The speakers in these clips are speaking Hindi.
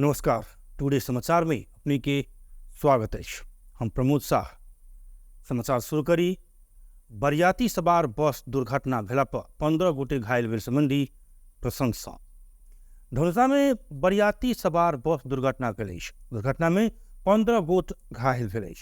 नमस्कार। टुडे समाचार में अपने के स्वागत है। हम प्रमोद शाह। समाचार शुरू करी। बरियाती सवार बस दुर्घटना भेला पर 15 गोटे घायल भेल संबंधी प्रशंसा। धनुषा में बरियाती सवार बस दुर्घटना भेल। दुर्घटना में 15 गोट घायल भेल।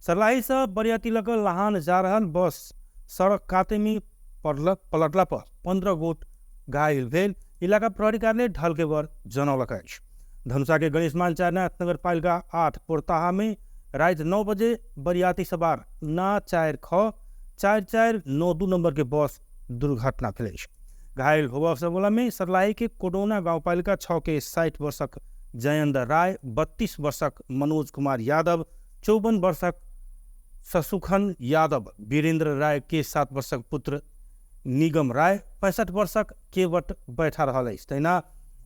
सर्लाही से बरियाती लग लहान जा रहल बस सड़क काते में पलटला पर 15 गोट घायल भेल। इलाका प्रहरी कार्यालय ढलकेवर जनौलक अछि। धनुषा के गणेश मानचारनाथ नगर पालिका 8 पोरताहा में रात 9 बजे बरियाती सवार ना 4-4-4492 नंबर के बस दुर्घटना भेल। घायल होबा सबला में सरलाही के कोडोना गाँव पालिका 6 के 60 वर्षक जयेंद्र राय, 32 वर्षक मनोज कुमार यादव, 54 वर्षक ससुखन यादव, वीरेंद्र राय के 7 वर्षक पुत्र निगम राय, 65 वर्षक केवट बैठा रहा। तैना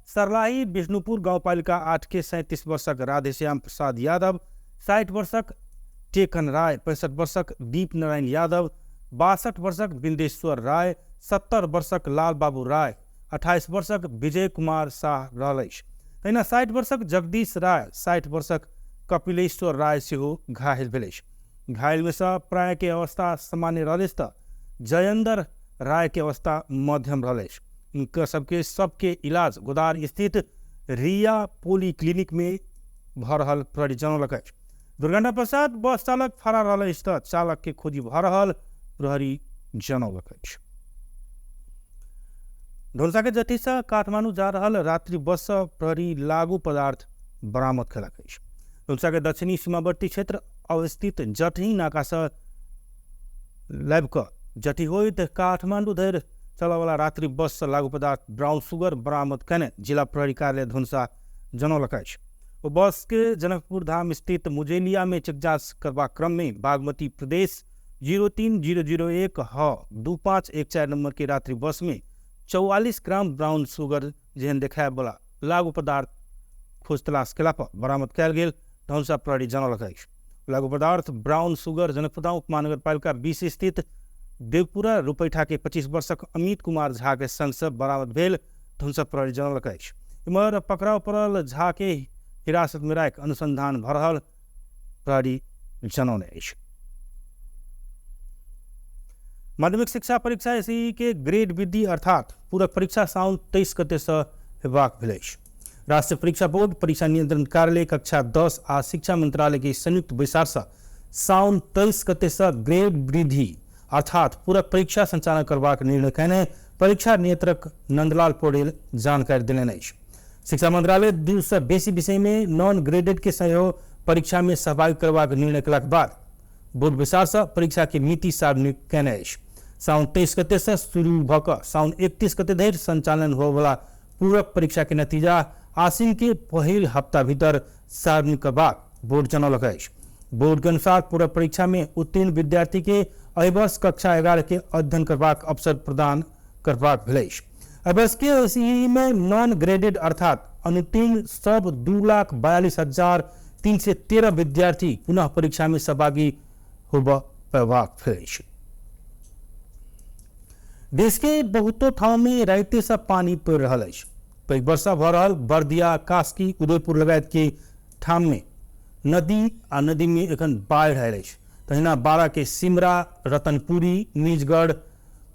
सरलाही विष्णुपुर गाउँपालिका 8 के 37 वर्षक राधेश्याम प्रसाद यादव, 60 वर्षक टेकन राय, 65 वर्षक दीप नारायण यादव, 62 वर्षक बिंदेश्वर राय, 70 वर्षक लाल बाबू राय, 28 वर्षक विजय कुमार शाह रहल। तहिना 60 वर्षक जगदीश राय, 60 वर्षक कपिलेश्वर राय सेहो घायल भेल। घायल में से प्राय के अवस्था सामान्य रहल त जयेंद्र राय के अवस्था मध्यम रहल। उनका सबके इलाज गोदार स्थित रिया पोली क्लिनिक में भ रहल प्रहरी जनौलक। दुर्घटना पश्चात बस चालक फरार रहल त चालक के खोजी भ रहल प्रहरी जनौलक। धनुषा के जटी से काठमांडू जा रहल रात्रि बस से प्रहरी लागू पदार्थ बरामद कयलक। धनुषा के दक्षिणी सीमावर्ती क्षेत्र अवस्थित जटही नाका से लैब क जटी होइत काठमांडू धरि चलवाला रात्रि बस से लागू पदार्थ ब्राउन सुगर बरामद कने जिला प्रहरी कार्यालय धनुषा जनौलक। वो बस के जनकपुर धाम स्थित मुजेलिया में चेक जांच करवा क्रम में बागमती प्रदेश 03001 2514 नंबर के रात्रि बस में 44 ग्राम ब्राउन सुगर जेहन देखाए वाला लागू पदार्थ खोज तलाश केला पर बरामद कयल गेल धनुषा प्रहरी जनौलक। लागू पदार्थ ब्राउन सुगर जनकपुर धाम उपमहानगर पालिका 20 स्थित देवपुरा रुपैठा के 25 वर्षक अमित कुमार झा के संग से बरामद भेल धनुषा प्रहरी जनौलक। इमहर पकड़ाव पड़ल झा के हिरासत में राखि अनुसंधान भ रहल प्रहरी जनौने। माध्यमिक शिक्षा परीक्षा एसई के ग्रेड वृद्धि अर्थात पूरक परीक्षा साउन 23 गते से हेबाक भेल। राष्ट्रीय परीक्षा बोर्ड, परीक्षा नियंत्रण कार्यालय, कक्षा 10 आ शिक्षा मंत्रालय के संयुक्त बैसार से साउन 23 गते से ग्रेड वृद्धि अर्थात पूरक परीक्षा संचालन करबाक निर्णय कयने परीक्षा नियंत्रक नंदलाल पौडेल जानकारी देलनि। शिक्षा मंत्रालय 2 से बेसी विषय में नॉन ग्रेडेड के सहयोग परीक्षा में सहभागी करबाक निर्णय कयलाक बाद बोर्ड बैसार से परीक्षा के मिति सार्वजनिक कयने। साउन 23 गते से शुरू भ क साउन 31 गते धरि संचालन होबला पूरक परीक्षा के नतीजा आसिन के पहिल हफ्ता भीतर सार्वजनिक करबाक बोर्ड जनौलक अछि। बोर्ड के अनुसार पूरक परीक्षा में उत्तीर्ण विद्यार्थी के अवर्ष कक्षा 11 के अध्ययन करबाक अवसर प्रदान करबाक भेल। अवर्ष के एसई में नॉन ग्रेडेड अर्थात अनुत्तीर्ण सब 2,42,313 विद्यार्थी पुनः परीक्षा में सहभागी होबा पयबाक भेल। देश के बहुतो ठाव में राइते से पानी पड़ रहा है। पैघ वर्षा भ रहल बर्दिया, कास्की, उदयपुर लगायत के ठाम में नदी में एखन बाढ़ आयल अछि। तहिना बारा के सिमरा, रतनपुरी, निजगढ़,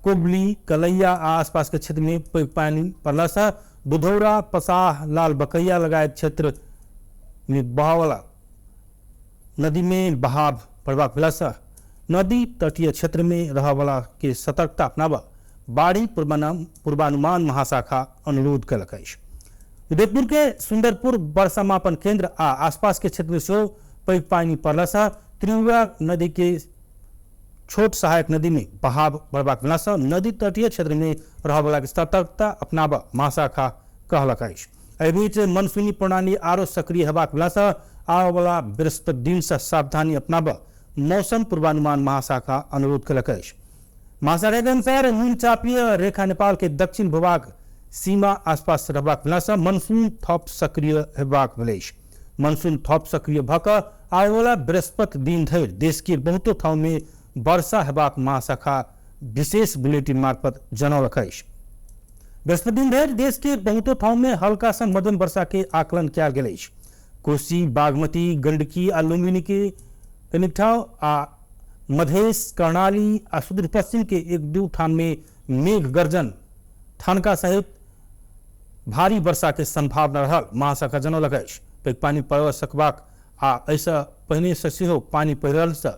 कोबली, कलैया आ आसपास के क्षेत्र में पैघ पानी पड़ला से बुधौरा, पसाह, लाल बकैया लगायत क्षेत्र में बहावला नदी में बहाव बढ़बाक भेला से नदी तटीय क्षेत्र में रहवाला के सतर्कता अपनाबा बाढ़ी पूर्वानुमान महाशाखा अनुरोध कयलक अछि। उदयपुर के सुंदरपुर वर्षा मापन केंद्र आ आसपास के क्षेत्र में सेहो पैघ पानी पड़ला से त्रिपुरा नदी के छोट सहायक नदी में बहाव बढ़बाक भेला से नदी तटीय क्षेत्र में रहवाला के सतर्कता अपनाबा महाशाखा कहलक अछि। एहि बीच मनसूनी प्रणाली आरो सक्रिय हेबाक भेला से आबय वाला बृहस्पति दिन से सावधानी अपनाबा मौसम पूर्वानुमान महाशाखा अनुरोध कयलक अछि। महाशाखा के अनुसार न्यून चापीय रेखा नेपाल के दक्षिण भूभाग सीमा आसपास रहबाक भेला से मनसून थप सक्रिय हेबाक भेल अछि। मनसून थप सक्रिय भ क आबय वाला बृहस्पति दिन धरि देश के बहुतो ठाव में वर्षा हेबाक महाशाखा विशेष बुलेटिन मार्फत जनौलक अछि। बृहस्पति धरि देश के बहुतो ठाउँ में हल्का से मध्यम वर्षा के आकलन किया गेल अछि। कोसी, बागमती, गंडकी आ लुम्बिनी के कनिक ठाउँ आ मधेश, कर्णाली आ सुदूर पश्चिम के एक दू ठाम में मेघ गर्जन ठनका सहित भारी वर्षा के संभावना रहल। महाशाखा जनौलक अछि पैघ पानी पड़ि सकबाक आ ऐसा पहिने से सेहो पानी पड़ि रहल से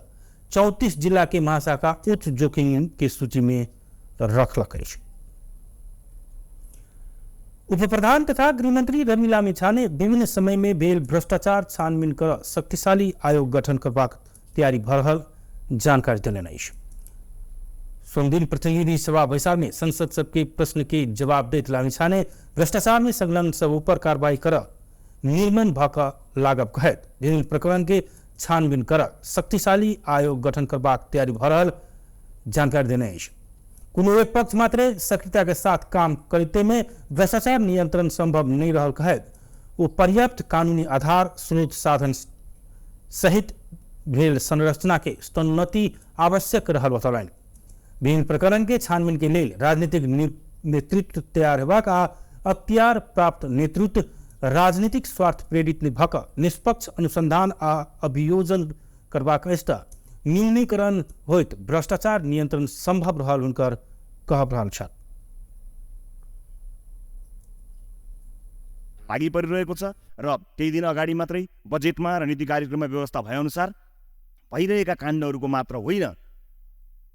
34 जिला के महाशाखा उच्च जोखिम के सूची में रखलक अछि। उप प्रधान तथा गृहमंत्री रवि लामिछा ने विभिन्न समय में भेल भ्रष्टाचार छानबीन कर शक्तिशाली आयोग गठन करबाक तैयारी भ रहल जानकारी देलनि अछि। सोमदिन प्रतिनिधि सभा बैसार में संसद सबके प्रश्न के जवाब दैत लामिछा ने भ्रष्टाचार में संलग्न सब ऊपर कार्रवाई कर निर्मम भक लागब कहैत विभिन्न प्रकरण के छानबीन कर शक्तिशाली आयोग गठन करबाक तैयारी भ रहल जानकारी देने अछि। कोनो एक पक्ष मात्र सक्रियता के साथ काम करते में भ्रष्टाचार नियंत्रण संभव नहीं रहल कहैत वो पर्याप्त कानूनी आधार, स्रोत, साधन सहित भेल संरचना के स्तरोन्नति आवश्यक रहल बतौलनि। विभिन्न प्रकरण के छानबीन के लिए राजनीतिक नेतृत्व तैयार हेबाक आ अख्तियार प्राप्त नेतृत्व राजनीतिक स्वार्थ प्रेरित भक निष्पक्ष अनुसंधान आ अभियोजन करबाक अछि न्यूनीकरण होइत भ्रष्टाचार नियंत्रण संभव रहल हुनकर कहब रहल छल। लागि परिरहेको छ र केही दिन अगाडि मात्रै बजेटमा र नीति कार्यक्रममा व्यवस्था भए अनुसार भइरहेका काण्डहरूको मात्र होइन,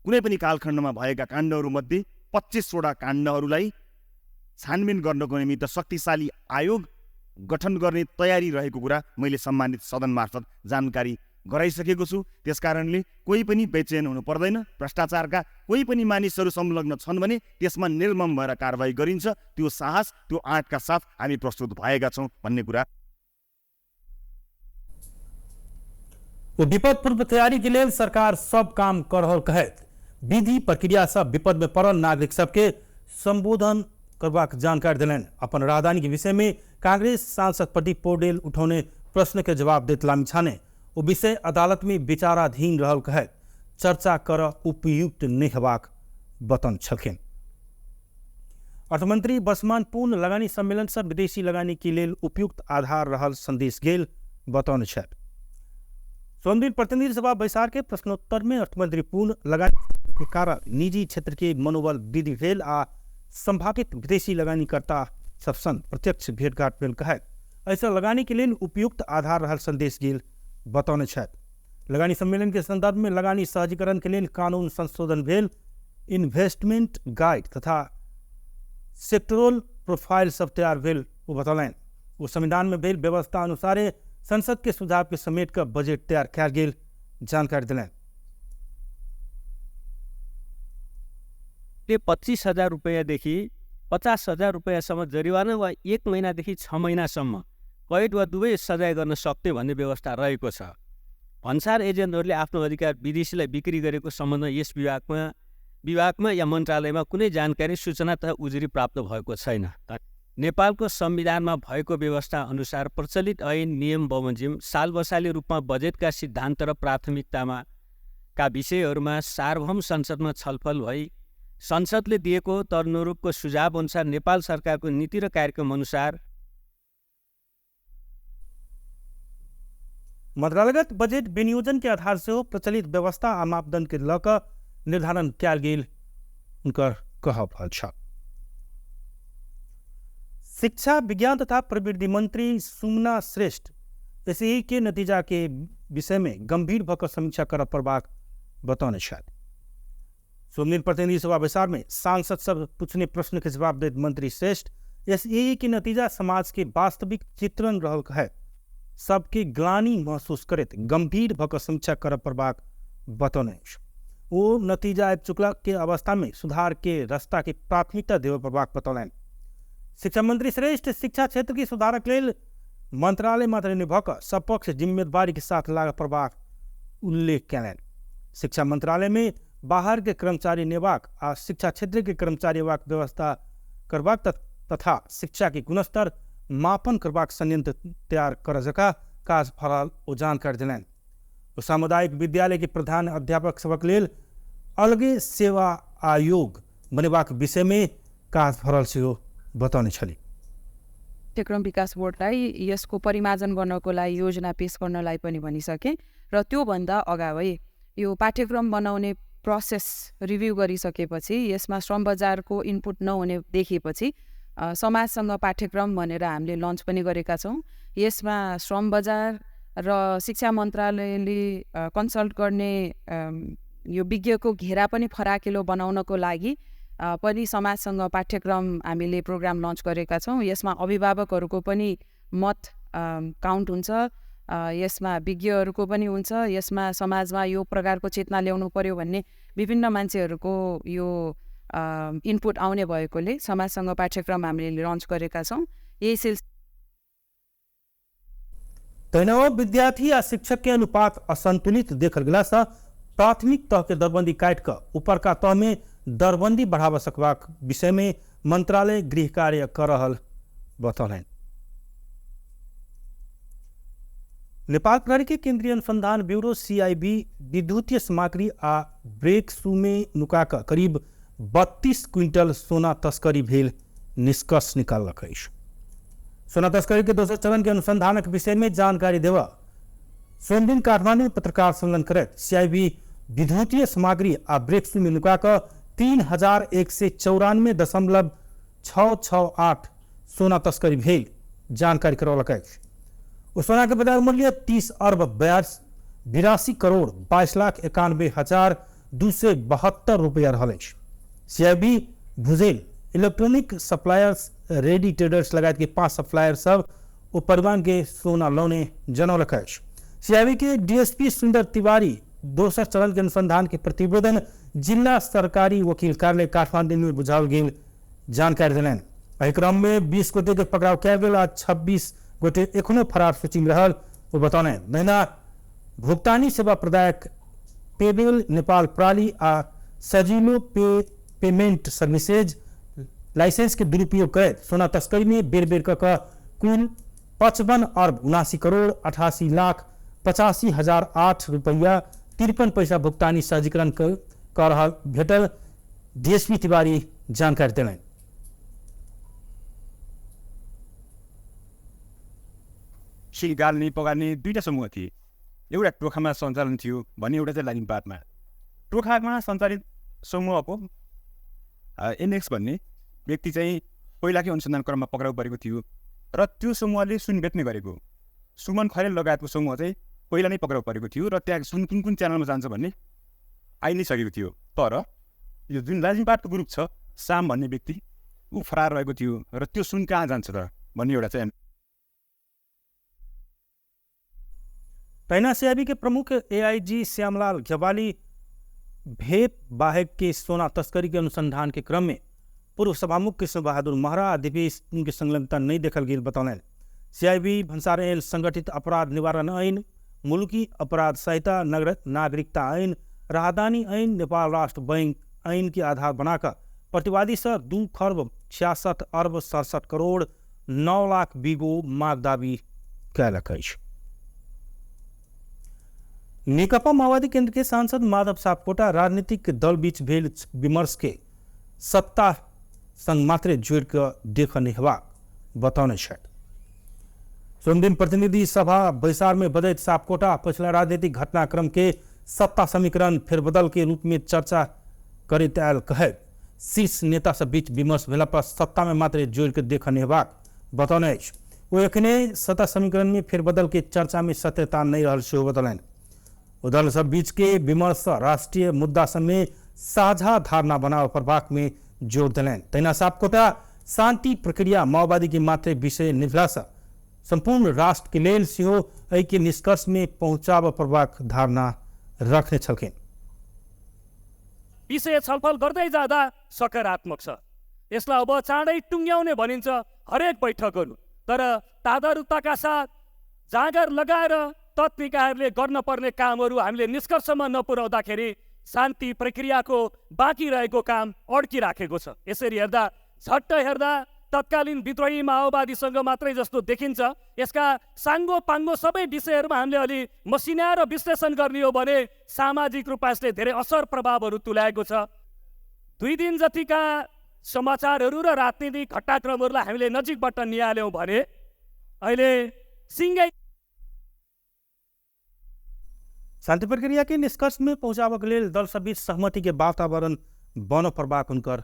कुनै पनि कालखण्डमा भएका काण्डहरू मध्ये 25वटा काण्डहरूलाई छानबिन गर्नको निमित्त शक्तिशाली आयोग गठन गर्ने तयारी रहेको कुरा मैले सम्मानित सदन मार्फत जानकारी गराइसकेको छु। त्यसकारणले कोही पनि बेचैन हुनु पर्दैन। भ्रष्टाचारका कोही पनि मानिसहरू संलग्न छन् भने त्यसमा निर्मम भएर कारबाही गरिन्छ। त्यो साहस, त्यो आँटका साथ हामी प्रस्तुत भएका छौँ भन्ने कुरा। विपद पूर्व तैयारी के लिए सरकार सब काम कर रहल कहैत विधि प्रक्रिया सब विपद में पड़ल नागरिक सबके संबोधन करबाक जानकारी दिलनि। अपन राजधानी के विषय में कांग्रेस सांसद प्रति पौडेल उठौने प्रश्न के जवाब देत लामिछा ने वो विषय अदालत में विचाराधीन रहल कहैत चर्चा कर उपयुक्त नहीं हेबाक बतन छलखिन। अर्थमंत्री वर्षमान पूर्ण लगानी सम्मेलन से विदेशी लगानी के लिए उपयुक्त आधार रहल संदेश गेल बतौने छथि। सोमदिन प्रतिनिधि सभा बैसार के प्रश्नोत्तर में अर्थमंत्री पूर्ण लगानी के कारण निजी क्षेत्र के मनोबल वृद्धि भेल आ संभावित विदेशी लगानीकर्ता सब संग प्रत्यक्ष भेंटघाट भेल कहैत ऐसा लगानी के लिए उपयुक्त आधार रहल संदेश गेल बतौने छथि। लगानी सम्मेलन के संदर्भ में लगानी सहजीकरण के लिए कानून संशोधन भेल, इन्वेस्टमेंट गाइड तथा सेक्टरल प्रोफाइल सब तैयार भेल वो बतौलनि। वो संविधान में भेल व्यवस्था अनुसार संसद के सुझाव के समेट कर बजट तैयार किया गेल जानकारी दिलनि। 25,000 रुपैयाँदेखि 50,000 रुपैयाँसम्म जरिवाना वा 1 महिनादेखि 6 महिनासम्म कैद वा दुवै सजाय गर्न सक्ने भन्ने व्यवस्था रहेको छ। भन्सार एजेन्टहरूले आफ्नो अधिकार विदेशीलाई बिक्री गरेको सम्बन्धमा यस विभागमा या मन्त्रालयमा कुनै जानकारी, सूचना तथा उजुरी प्राप्त भएको छैन। नेपालको संविधानमा भएको व्यवस्था अनुसार प्रचलित ऐन, नियम बमोजिम सालबसाली रूपमा बजेटका सिद्धान्त र प्राथमिकतामा का विषयहरूमा सार्वभौम संसदमा छलफल भई संसदले दिएको तदनुरूपको सुझाव अनुसार नेपाल सरकारको नीति र कार्यक्रम अनुसार मंत्रालयगत बजट विनियोजन के आधार से प्रचलित व्यवस्था आ मापदंड के लक निर्धारण कयल गेल उनकर कहब छ। शिक्षा, विज्ञान तथा प्रविधि मंत्री सुमना श्रेष्ठ एसई के नतीजा के विषय में गंभीर भकर समीक्षा कर पड़बाक बतौने छथि। सोमदिन प्रतिनिधि सभा बैसार में सांसद सब पूछने प्रश्न के जवाब देत मंत्री श्रेष्ठ एसई के नतीजा समाज के वास्तविक चित्रण रहल है, सबके ग्लानी महसूस करत गंभीर भकर समीक्षा कर पड़बाक बतौने। वो नतीजा आबि चुकला के अवस्था में सुधार के रास्ता के प्राथमिकता देवे पड़बाक बतौलनि। शिक्षा मंत्री श्रेष्ठ शिक्षा क्षेत्र की सुधारक लेल मंत्रालय मात्र नहीं भक सपक्ष जिम्मेदारी के साथ लाग पड़बाक उल्लेख कयलनि। शिक्षा मंत्रालय में बाहर के कर्मचारी नेबाक आ शिक्षा क्षेत्र के कर्मचारी नेबाक व्यवस्था करबाक तथा शिक्षा के गुणस्तर मापन करबाक संयंत्र तैयार कर जका काज फरल ओ जानकारी दिलनि। सामुदायिक विद्यालय के प्रधान अध्यापक सबक लेल अलगे सेवा आयोग बनेबाक विषय में काज फरल से बताउने छले। पाठ्यक्रम विकास बोर्डलाई यसको परिमार्जन गर्नको लागि योजना पेश गर्नलाई पनि भनिसके र त्योभन्दा अगावै यो पाठ्यक्रम बनाउने प्रोसेस रिभ्यू गरिसकेपछि यसमा श्रम बजारको इनपुट नहुने देखेपछि समाजसँग पाठ्यक्रम भनेर हामीले लन्च पनि गरेका छौँ। यसमा श्रम बजार र शिक्षा मन्त्रालयले कन्सल्ट गर्ने यो विज्ञको घेरा पनि फराकिलो बनाउनको लागि पनि समाजसँग पाठ्यक्रम हामीले प्रोग्राम लन्च गरेका छौँ। यसमा अभिभावकहरूको पनि मत काउन्ट हुन्छ, यसमा विज्ञहरूको पनि हुन्छ, यसमा समाजमा यो प्रकारको चेतना ल्याउनु पर्यो भन्ने विभिन्न मान्छेहरूको यो इनपुट आउने भएकोले समाजसँग पाठ्यक्रम हामीले लन्च गरेका छौँ। यही सिलसिला तैनाव विद्यार्थी आ शिक्षक के अनुपात असंतुलित देखल गेला से प्राथमिक तह के दरबंदी काट कर ऊपर का तह में दरबंदी बढ़ावा सकबाक विषय में मंत्रालय गृह कार्य कर रहल बतौलन। नेपाल प्रहरी के केंद्रीय अनुसंधान ब्यूरो CIB विद्युतीय सामग्री आ ब्रेक शू में नुकाकर करीब 32 क्विंटल सोना तस्करी भेल निष्कर्ष निकालक अछि। सोना तस्करी के दोसर चरण के अनुसंधान के विषय में जानकारी देवा सोम दिन काठमांडू में पत्रकार सम्मेलन करत CIB विद्युतीय सामग्री आ ब्रेक शू में नुकाकर 3194.668 सोना तस्करी भेल जानकारी करौलक अछि। सोना के बाजार मूल्य 30 अरब 82 करोड़ 22,91,272 रुपया रहल अछि। CIB Bhujel electronic suppliers ready traders लगायत के 5 सप्लायर सब ओ परिवहन के सोना लौने जनौलक अछि। CIB के DSP सुंदर तिवारी दोसर चरण के अनुसंधान के प्रतिवेदन जिला सरकारी वकील कार्यालय काठमांडू में बुझाओल गेल जानकारी देलनि। एहि क्रम में 20 गोटे के पकड़ाव कयल गेल आ 26 गोटे एखनो फरार सूची में रहल। वो बतौने नैना भुगतानी सेवा प्रदायक पेबेल नेपाल प्रणाली आ सजिलो पेमेंट सर्विसेज लाइसेंस के दुरुपयोग कर सोना तस्करी में बेर बेर कर कुल 55 अरब 79 करोड़ 88,85,008 रुपया 53 पैसा भुगतानी सहजीकरण कर रहा भेटल DSP तिवारी जानकारी देलनि। सिल गाल्ने पगाल्ने दुईटा समूह थिए। एउटा टोखामा सञ्चालन थियो भने एउटा चाहिँ लालिमपाटमा। टोखामा सञ्चालित समूहको NX भन्ने व्यक्ति चाहिँ पहिलाकै अनुसन्धान क्रममा पक्राउ परेको थियो र त्यो समूहले सुन बेच्ने गरेको। सुमन खरेल लगायतको समूह चाहिँ पहिला नै पक्राउ परेको थियो र त्यहाँ सुन कुन कुन च्यानलमा जान्छ भन्ने आइ नै सकेको थियो। तर यो जुन लाजिमपाटको ग्रुप छ साम भन्ने व्यक्ति ऊ फरार रहेको थियो र त्यो सुन कहाँ जान्छ त भन्ने एउटा चाहिँ तैना CIB के प्रमुख AIG श्यामलाल घेवाली भेप बाहेक के सोना तस्करी के अनुसंधान के क्रम में पूर्व सभामुख कृष्ण बहादुर महरा आ दिपेश उनकी संलग्नता नहीं देखल गेल बतौलन। CIB भन्सार ऐन संगठित अपराध निवारण ऐन मुल्की अपराध संहिता नागरिकता ऐन राहदानी ऐन नेपाल राष्ट्र बैंक ऐन के आधार बनाकर प्रतिवादी से 2 खर्ब 66 अरब 67 करोड़ 9 लाख बिगो माग दावी कयलक अछि। नेकपा माओवादी केंद्र के सांसद माधव सापकोटा राजनीतिक दल बीच भेल विमर्श के सत्ता संग मात्रे जोड़ कर देखने हेबाक बतौने छथि। सोमदिन प्रतिनिधि सभा बैसार में बजैत सापकोटा पिछला राजनीतिक घटनाक्रम के सत्ता समीकरण फेरबदल के रूप में चर्चा करैत आयल कहे शीर्ष नेता सब बीच विमर्श भेला पर सत्ता में मात्रे जोड़ कर देखने हेबाक बतौने अछि। वो एखने सत्ता समीकरण में फेरबदल के चर्चा में सत्यता नहीं रहल सेहो बतौलनि। दल सब बीच के विमर्श राष्ट्रीय मुद्दा सब में साझा धारणा बनाव प्रभाग में जोर दिलनि। तैना सापकोटा शांति प्रक्रिया माओवादी के मात्रे विषय निभला से संपूर्ण राष्ट्र के लेल सेहो एहि के निष्कर्ष में पहुंचाव प्रभाग धारणा रखने छलखिन। विषय छलफल गर्दै जाँदा सकारात्मक छ। यसलाई अब चाँडै टुङ्ग्याउने भनिन्छ हरेक बैठकहरू। तर तादारुकताका साथ जाँगर लगाएर तत्निकाहरूले गर्न पर्ने कामहरू हामीले निष्कर्षमा नपुर्याउँदाखेरि शान्ति प्रक्रियाको बाँकी रहेको काम अड्किराखेको छ। यसरी हेर्दा झट्ट हेर्दा तत्कालीन विद्रोही माओवादीसँग मात्रै जस्तो देखिन्छ। यसका साङ्गो पाङ्गो सबै विषयहरूमा हामीले अलि मसिनाएर विश्लेषण गर्ने हो भने सामाजिक रूपमा यसले धेरै असर प्रभावहरू तुल्याएको छ। 2 दिन जतिका समाचारहरू र राजनीतिक घटनाक्रमहरूलाई हामीले नजिकबाट निहाल्यौँ भने अहिले सिँगै शांति प्रक्रिया के निष्कर्ष में पहुंचाव के लिए दल सब बीच सहमति के वातावरण बन प्रबाक उनकर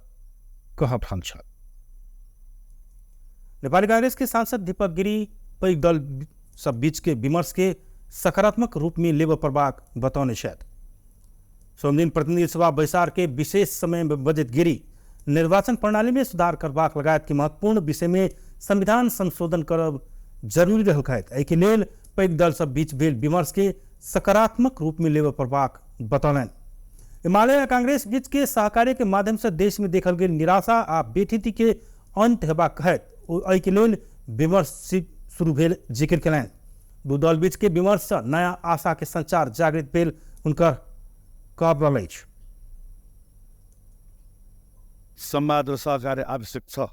कहब छ। नेपाली कांग्रेस के सांसद दीपक गिरी पैघ दल सब बीच के विमर्श के सकारात्मक रूप में लेव प्रबाक बताउने शायद सोमदिन प्रतिनिधि सभा बैसार के विशेष समय में बजट गिरी निर्वाचन प्रणाली में सुधार करबाक लगायत के महत्वपूर्ण विषय में संविधान संशोधन करब जरूरी रहलखैत एहि के लेल पैघ दल सब बीच भेल विमर्श के सकारात्मक रूप में लेव प्रबाक बतौलन। हिमालय आ कांग्रेस बीच के सहकार्य के माध्यम से देश में देखल गेल निराशा आ बेठिती के अंत हेबाक कहैत एहि के लेल विमर्श शुरू भेल जिक्र कयलनि। दू दल बीच के विमर्श से नया आशा के संचार जागृत भेल हुनकर कहब रहल अछि। संवाद र सहकार्य आवश्यक छ।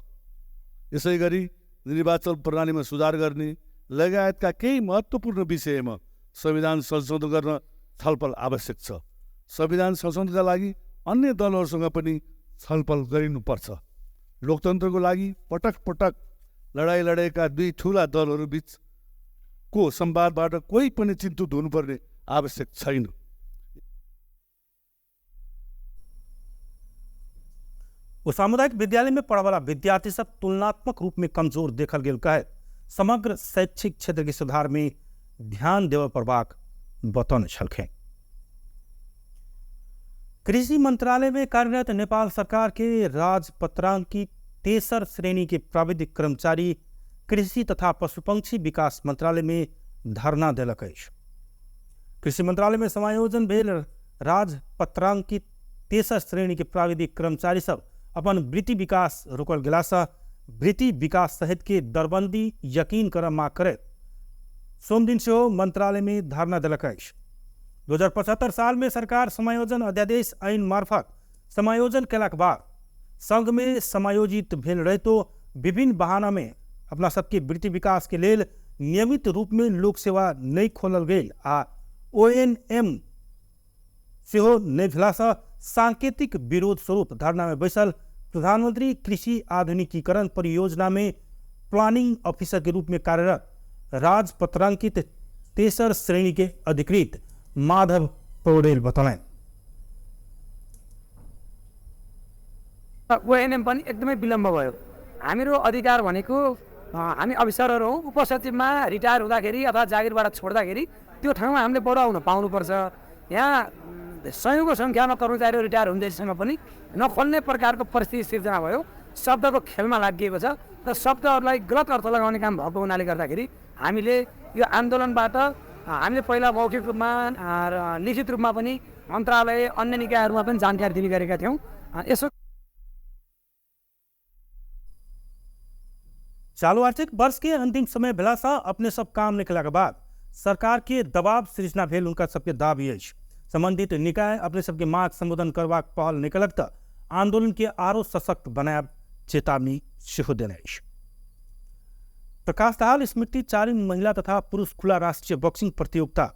यसै गरी निर्वाचन प्रणालीमा सुधार गर्ने लगायतका केही महत्त्वपूर्ण विषयमा संविधान संशोधन गर्न छलफल आवश्यक छ। संविधान संशोधनका लागि अन्य दलहरूसँग पनि छलफल गरिनुपर्छ। लोकतन्त्रको लागि पटक पटक लडाइँ लडेका दुई ठुला दलहरू बीचको संवादबाट कोही पनि चिन्तित हुनुपर्ने आवश्यक छैन। वो सामुदायिक विद्यालय में पढ़े वाला विद्यार्थी सब तुलनात्मक रूप में कमजोर देखल गेल कहे समग्र शैक्षिक क्षेत्र के सुधार में ध्यान देव प्रबाक बतौने छलखें। कृषि मंत्रालय में कार्यरत नेपाल सरकार के राजपत्रांक की तेसर श्रेणी के प्राविधिक कर्मचारी कृषि तथा पशुपक्षी विकास मंत्रालय में धरना देलक अछि। कृषि मंत्रालय में समायोजन भेल राजपत्रांक की तेसर श्रेणी के प्राविधिक कर्मचारी सब अपन वृत्ति विकास रोकल गेला से वृत्ति विकास सहित के दरबंदी यकीन कर मांग करे सोमदिन से मंत्रालय में धरना दिलक अछि। 2075 साल में सरकार समायोजन अध्यादेश ऐन मार्फत समायोजन केलाक बाद संघ में समायोजित भेल रहे तो विभिन्न बहाना में अपना सबके वृत्ति विकास के लेल नियमित रूप में लोक सेवा नहीं खोलल गेल आ ONM सेहो नहीं भेला से सांकेतिक विरोध स्वरूप धरना में बैसल प्रधानमंत्री कृषि आधुनिकीकरण परियोजना में प्लानिंग ऑफिसर के रूप में कार्यरत राजपत्रांकित तेसर श्रेणी के अधिकृत माधव पौडेल बतौलें। ONM पनि एकदमै विलम्ब भयो। हामीहरू अधिकार भनेको हामी अफिसरहरू हौँ, उपसचिवमा रिटायर हुँदाखेरि अथवा जागिरबाट छोड्दाखेरि त्यो ठाउँमा हामीले बढाउन पाउनुपर्छ। यहाँ सयौँको सङ्ख्यामा कर्मचारीहरू रिटायर हुँदैसँग पनि नखोल्ने प्रकारको परिस्थिति सिर्जना भयो। शब्दको खेलमा लागिएको छ र शब्दहरूलाई गलत अर्थ लगाउने काम भएको हुनाले गर्दाखेरि हामीले यो आन्दोलनबाट हामीले पहिला मौखिक रूपमा र लिखित रूपमा पनि मन्त्रालय अन्य निकायहरूमा पनि जानकारी दिने गरेका थियौँ। यसो चालू आर्थिक वर्ष के अंतिम समय भेला से अपने सब काम निकला के बाद सरकार के दबाव सृजना भेल उनका सबके दाबी अछि। संबंधित निकाय अपने सबके मांग संबोधन करबाक पहल निकलक त आंदोलन के आरो सशक्त बनायब चेतावनी सेहो देने अछि। प्रकाश दाहाल स्मृति चारिम महिला तथा पुरुष खुला राष्ट्रीय बॉक्सिंग प्रतियोगिता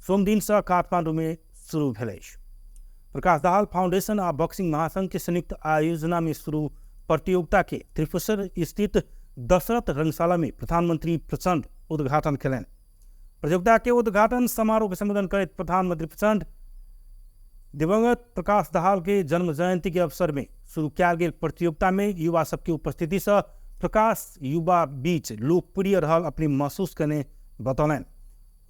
सोमदिन से काठमांडू में शुरू भेल अछि। प्रकाश दाहाल फाउंडेशन आ बॉक्सिंग महासंघ के संयुक्त आयोजना में शुरू प्रतियोगिता के त्रिपुर स्थित दशरथ रंगशाला में प्रधानमंत्री प्रचंड उद्घाटन करें। प्रतियोगिता के उद्घाटन समारोह के संबोधन करते प्रधानमंत्री प्रचंड दिवंगत प्रकाश दाहाल के जन्म जयंती के अवसर में शुरू किया गई प्रतियोगिता में युवा सबकी उपस्थिति से प्रकाश युवा बीच लोकप्रिय रहल अपनी महसूस करने बतौलें।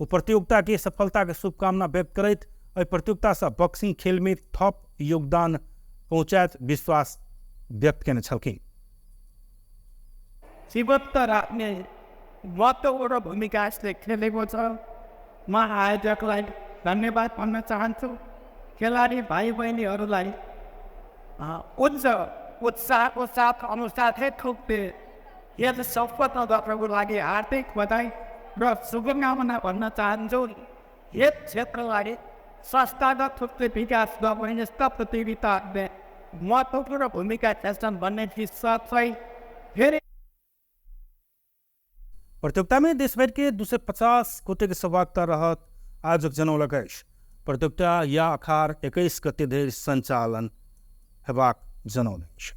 वो प्रतियोगिता की सफलता के शुभकामना व्यक्त करते प्रतियोगिता से बॉक्सिंग खेल में थप योगदान पहुँचात विश्वास व्यक्त करने छलखिन। जीवन्त राख्ने महत्त्वपूर्ण भूमिका यसले खेलेको छ। म आयोजकलाई धन्यवाद भन्न चाहन्छु। खेलाडी भाइ बहिनीहरूलाई उच्च उत्साहको साथ अनुसाथै थुप्रे यस सफलता गर्नको लागि हार्दिक बधाई र शुभकामना भन्न चाहन्छु। यस क्षेत्रलाई संस्थागत रूपले विकास गर्ने यस्ता प्रतियोगिताहरूले महत्त्वपूर्ण भूमिका खेल्छन् भन्ने विश्वास छ। फेरि प्रतियोगिता में देशभर के 250 कोटि के सहभागिता रहत आयोजक जनौलक अछि। प्रतियोगिता या अखार 21 गते धरि संचालन हेबाक जनौलक अछि।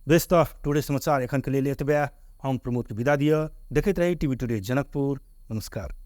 बेस्ट ऑफ टुडे समाचार एखन के लिए लेते बया हम प्रमोद के विदा दिया देखते रहे टीवी टुडे जनकपुर। नमस्कार।